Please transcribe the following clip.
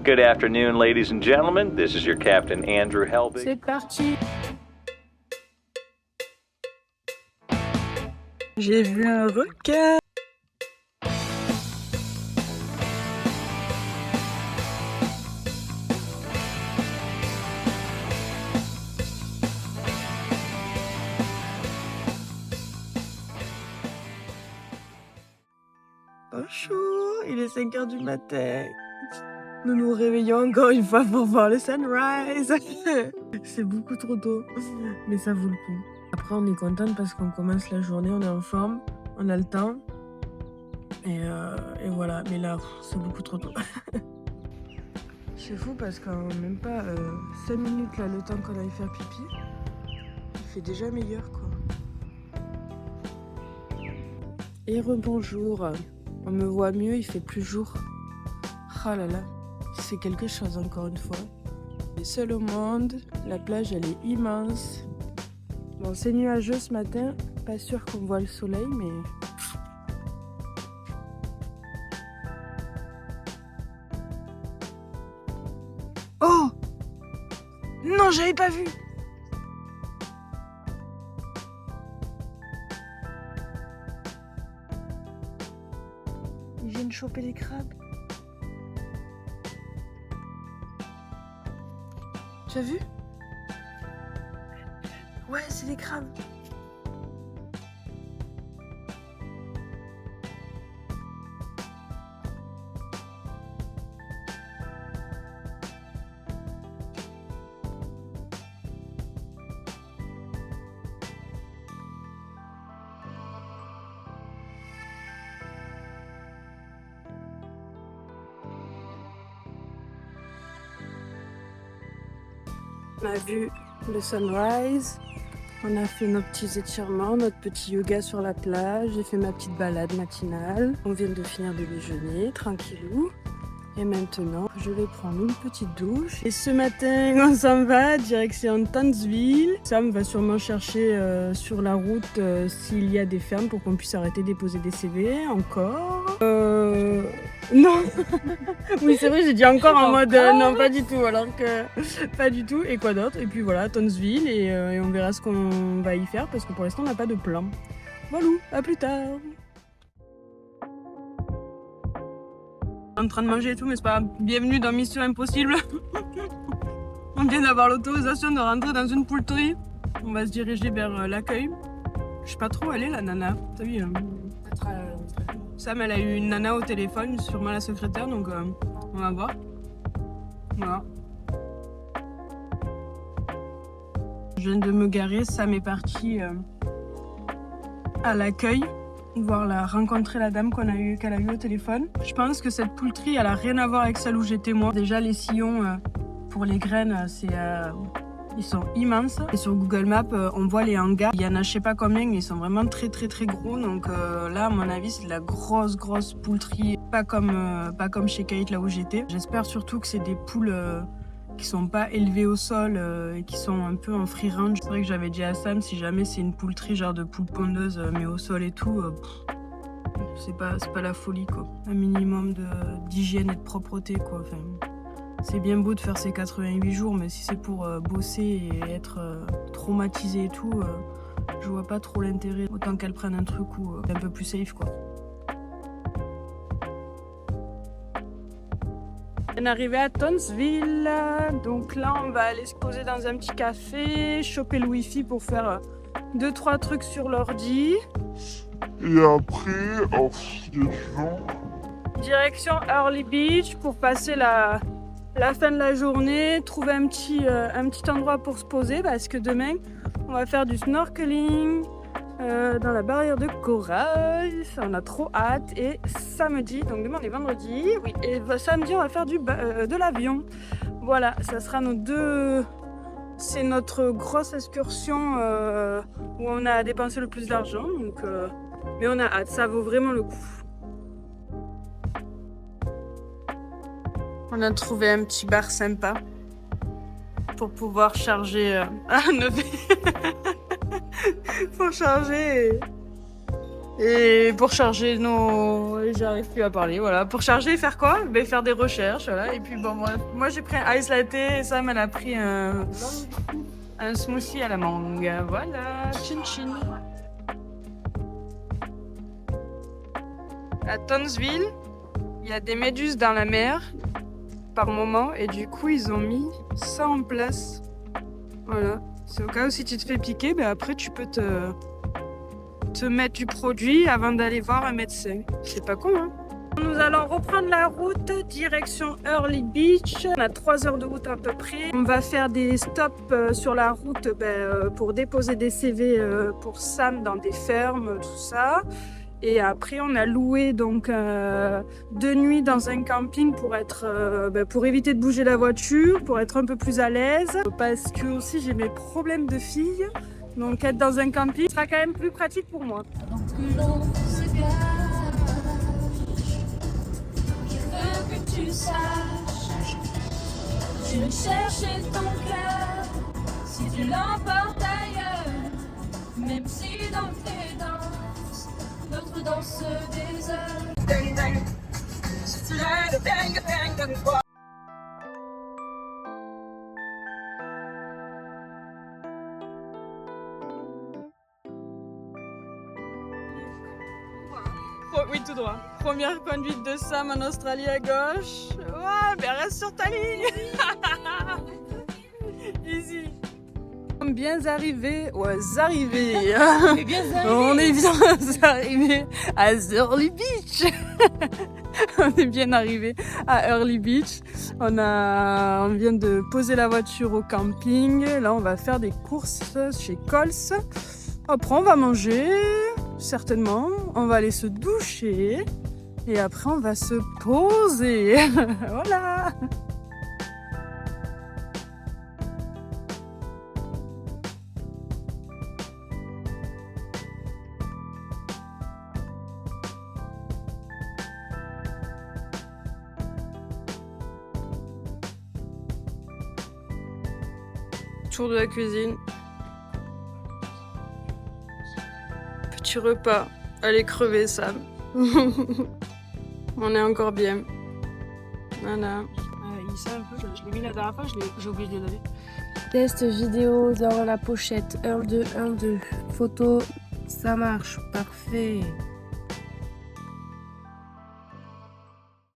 Good afternoon, ladies and gentlemen. This is your Captain Andrew Helbig. C'est parti. J'ai vu un requin. Bonjour, il est 5h du matin. Nous nous réveillons encore une fois pour voir le sunrise. C'est beaucoup trop tôt, mais ça vaut le coup. Après, on est contente parce qu'on commence la journée, on est en forme, on a le temps. Et voilà, mais là, c'est beaucoup trop tôt. C'est fou parce qu'en même pas 5 minutes, là, le temps qu'on aille faire pipi, il fait déjà meilleur, quoi. Et rebonjour. On me voit mieux, il fait plus jour. Oh là là, c'est quelque chose encore une fois. Les seuls au monde, la plage elle est immense. Bon, c'est nuageux ce matin, pas sûr qu'on voit le soleil, mais... Oh! Non, j'avais pas vu! Ils viennent choper les crabes. Tu as vu? Ouais, c'est des crabes. On a vu le sunrise, on a fait nos petits étirements, notre petit yoga sur la plage, j'ai fait ma petite balade matinale. On vient de finir de déjeuner, tranquillou. Et maintenant, je vais prendre une petite douche. Et ce matin, on s'en va, direction Townsville. Sam va sûrement chercher sur la route s'il y a des fermes pour qu'on puisse arrêter de déposer des CV. Encore non. Oui, c'est vrai, j'ai dit encore en mode non, pas du tout. Alors que pas du tout. Et quoi d'autre? Et puis voilà, Townsville. Et on verra ce qu'on va y faire parce que pour l'instant, on n'a pas de plan. Voilà, à plus tard. En train de manger et tout, mais c'est pas grave. Bienvenue dans Mission Impossible. On vient d'avoir l'autorisation de rentrer dans une poultrie. On va se diriger vers l'accueil. Je sais pas trop où elle est, la nana. T'as vu Sam, elle a eu une nana au téléphone, sûrement la secrétaire, donc on va voir. Voilà. Je viens de me garer, Sam est parti à l'accueil. Rencontrer la dame qu'elle a eu au téléphone. Je pense que cette poultrie, elle a rien à voir avec celle où j'étais moi. Déjà, les sillons pour les graines, ils sont immenses. Et sur Google Maps, on voit les hangars. Il y en a je sais pas combien, mais ils sont vraiment très très très gros. Donc là, à mon avis, c'est de la grosse poultrie. Pas comme chez Kate, là où j'étais. J'espère surtout que c'est des poules qui sont pas élevées au sol et qui sont un peu en free range. C'est vrai que j'avais dit à Sam, si jamais c'est une poultrie genre de poule pondeuse mais au sol et tout, c'est pas la folie quoi. Un minimum d'hygiène et de propreté quoi. Enfin, c'est bien beau de faire ses 88 jours, mais si c'est pour bosser et être traumatisé et tout, je vois pas trop l'intérêt. Autant qu'elle prenne un truc où un peu plus safe quoi. On est arrivé à Townsville, donc là on va aller se poser dans un petit café, choper le wifi pour faire 2-3 trucs sur l'ordi. Et après, direction Early Beach pour passer la fin de la journée, trouver un petit endroit pour se poser parce que demain on va faire du snorkeling dans la barrière de corail. On a trop hâte. Et samedi, donc demain on est vendredi, oui, et samedi on va faire de l'avion. Voilà, ça sera c'est notre grosse excursion où on a dépensé le plus d'argent. Donc, mais on a hâte, ça vaut vraiment le coup. On a trouvé un petit bar sympa pour pouvoir charger pour charger Et pour charger nos... J'arrive plus à parler, voilà. Pour charger, faire quoi? Ben, faire des recherches, voilà. Et puis bon, moi j'ai pris un ice latte et Sam elle a pris un smoothie à la mangue. Voilà, chin chin. À Townsville, il y a des méduses dans la mer par moment et du coup ils ont mis ça en place. Voilà. C'est au cas où si tu te fais piquer, ben après tu peux te mettre du produit avant d'aller voir un médecin. C'est pas con, hein? Nous allons reprendre la route direction Early Beach. On a 3 heures de route à peu près. On va faire des stops sur la route pour déposer des CV pour Sam dans des fermes, tout ça. Et après, on a loué donc 2 nuits dans un camping pour éviter de bouger la voiture, pour être un peu plus à l'aise. Parce que aussi j'ai mes problèmes de fille. Donc être dans un camping sera quand même plus pratique pour moi. Avant que l'on se gâche, je veux que tu saches, je vais chercher ton cœur, si tu l'emportes ailleurs, même si dans tes danses, d'autres dansent des heures. Bang, bang. Bang, bang, bang. Oui, tout droit. Première conduite de Sam en Australie à gauche. Ouais, ben reste sur ta ligne. Easy. Bien arrivés. Ouais, arrivés. On est bien arrivés à Early Beach. On est bien arrivés à Early Beach. On vient de poser la voiture au camping. Là, on va faire des courses chez Coles. Après, on va manger, certainement. On va aller se doucher. Et après, on va se poser. Voilà. Tour de la cuisine. Petit repas. Allez crever, Sam. On est encore bien. Voilà. Il sait un peu, je l'ai mis la dernière fois, j'ai oublié de le laver. Test vidéo dans la pochette. 1, 2, 1, 2. Photo, ça marche. Parfait.